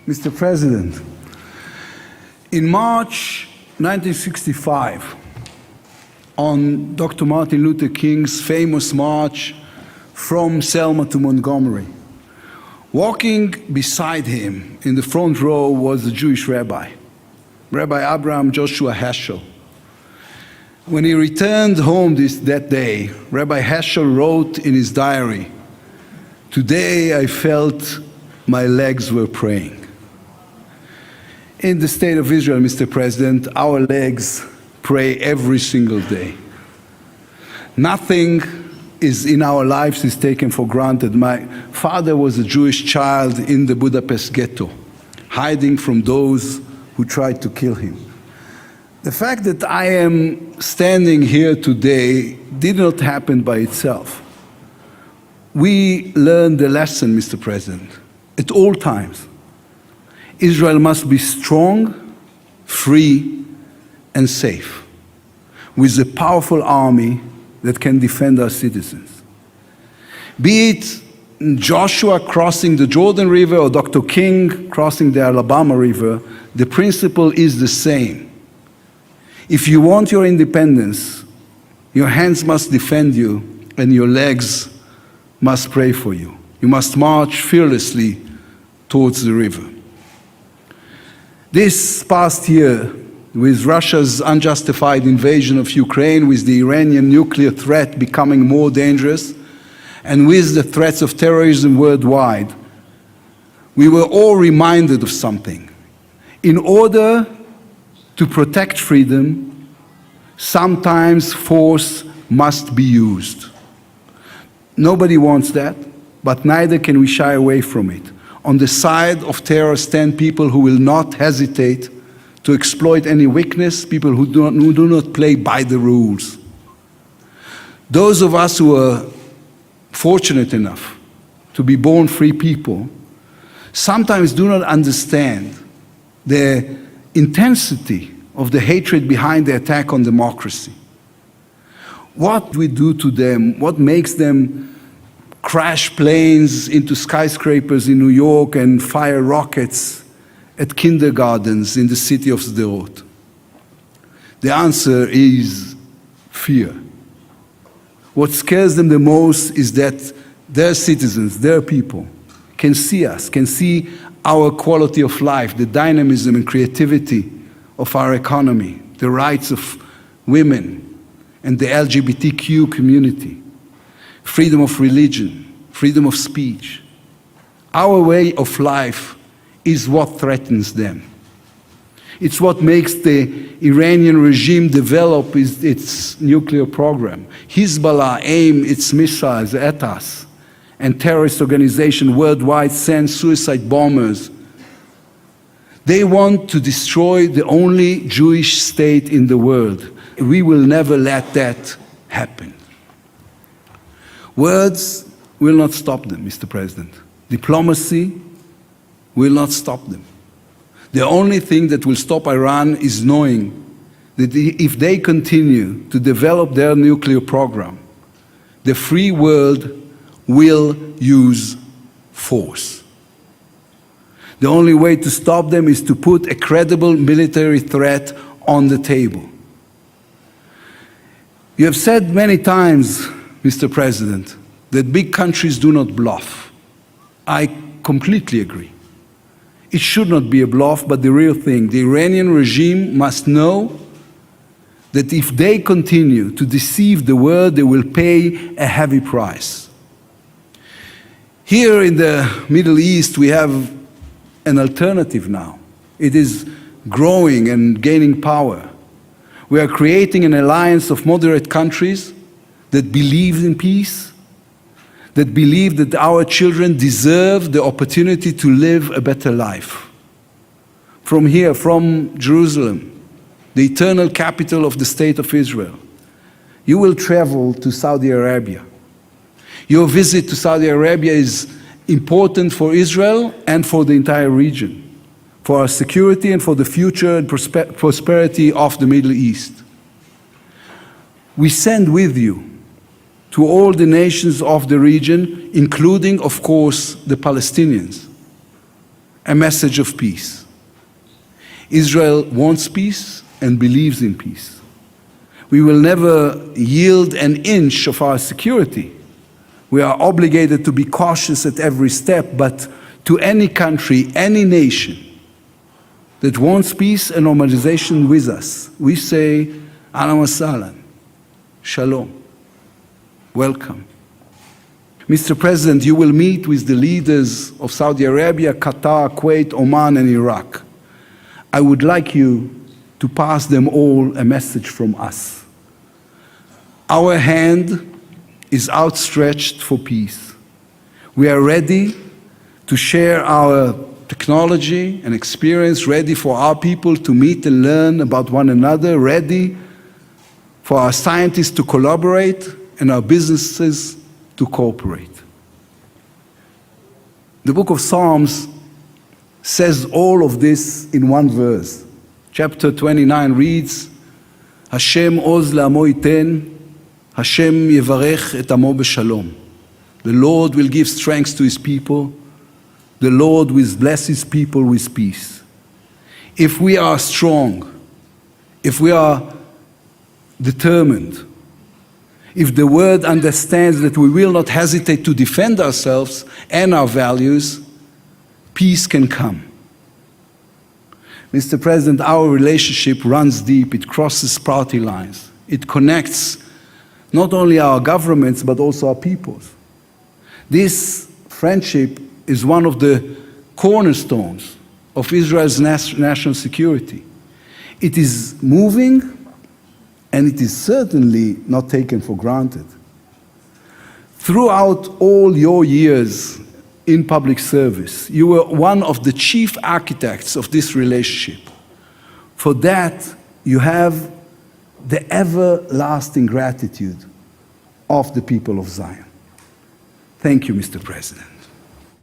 Mr. President, in March 1965, on Dr. Martin Luther King's famous march from Selma to Montgomery, walking beside him in the front row was a Jewish rabbi, Rabbi Abraham Joshua Heschel. When he returned home that day, Rabbi Heschel wrote in his diary, "Today I felt my legs were praying." In the state of Israel, Mr. President, our legs pray every single day. Nothing is in our lives is taken for granted. My father was a Jewish child in the Budapest ghetto, hiding from those who tried to kill him. The fact that I am standing here today did not happen by itself. We learned the lesson, Mr. President, at all times. Israel must be strong, free, and safe, with a powerful army that can defend our citizens. Be it Joshua crossing the Jordan River or Dr. King crossing the Alabama River, the principle is the same. If you want your independence, your hands must defend you and your legs must pray for you. You must march fearlessly towards the river. This past year, with Russia's unjustified invasion of Ukraine, with the Iranian nuclear threat becoming more dangerous, and with the threats of terrorism worldwide, we were all reminded of something. In order to protect freedom, sometimes force must be used. Nobody wants that, but neither can we shy away from it. On the side of terror stand people who will not hesitate to exploit any weakness, people who do not play by the rules. Those of us who are fortunate enough to be born free people sometimes do not understand the intensity of the hatred behind the attack on democracy. What we do to them, what makes them crash planes into skyscrapers in New York and fire rockets at kindergartens in the city of Sderot? The answer is fear. What scares them the most is that their citizens, their people, can see us, can see our quality of life, the dynamism and creativity of our economy, the rights of women and the LGBTQ community, freedom of religion, freedom of speech. Our way of life is what threatens them. It's what makes the Iranian regime develop its nuclear program. Hezbollah aim its missiles at us, and terrorist organizations worldwide send suicide bombers. They want to destroy the only Jewish state in the world. We will never let that happen. Words will not stop them, Mr. President. Diplomacy will not stop them. The only thing that will stop Iran is knowing that if they continue to develop their nuclear program, the free world will use force. The only way to stop them is to put a credible military threat on the table. You have said many times, Mr. President, that big countries do not bluff. I completely agree. It should not be a bluff, but the real thing. The Iranian regime must know that if they continue to deceive the world, they will pay a heavy price. Here in the Middle East, we have an alternative now. It is growing and gaining power. We are creating an alliance of moderate countries that believe in peace, that believe that our children deserve the opportunity to live a better life. From here, from Jerusalem, the eternal capital of the state of Israel, you will travel to Saudi Arabia. Your visit to Saudi Arabia is important for Israel and for the entire region, for our security and for the future and prosperity of the Middle East. We send with you to all the nations of the region, including, of course, the Palestinians, a message of peace. Israel wants peace and believes in peace. We will never yield an inch of our security. We are obligated to be cautious at every step, but to any country, any nation that wants peace and normalization with us, we say, Ahlan wa sahlan, shalom, welcome. Mr. President, you will meet with the leaders of Saudi Arabia, Qatar, Kuwait, Oman, and Iraq. I would like you to pass them all a message from us. Our hand is outstretched for peace. We are ready to share our technology and experience, ready for our people to meet and learn about one another, ready for our scientists to collaborate and our businesses to cooperate. The book of Psalms says all of this in one verse. Chapter 29 reads, Hashem oz la'amo yiten, Hashem yevarech et amo b'shalom. The Lord will give strength to his people. The Lord will bless his people with peace. If we are strong, if we are determined, if the world understands that we will not hesitate to defend ourselves and our values, peace can come. Mr. President, our relationship runs deep. It crosses party lines. It connects not only our governments, but also our peoples. This friendship is one of the cornerstones of Israel's national security. It is moving, and it is certainly not taken for granted. Throughout all your years in public service, you were one of the chief architects of this relationship. For that, you have the everlasting gratitude of the people of Zion. Thank you, Mr. President.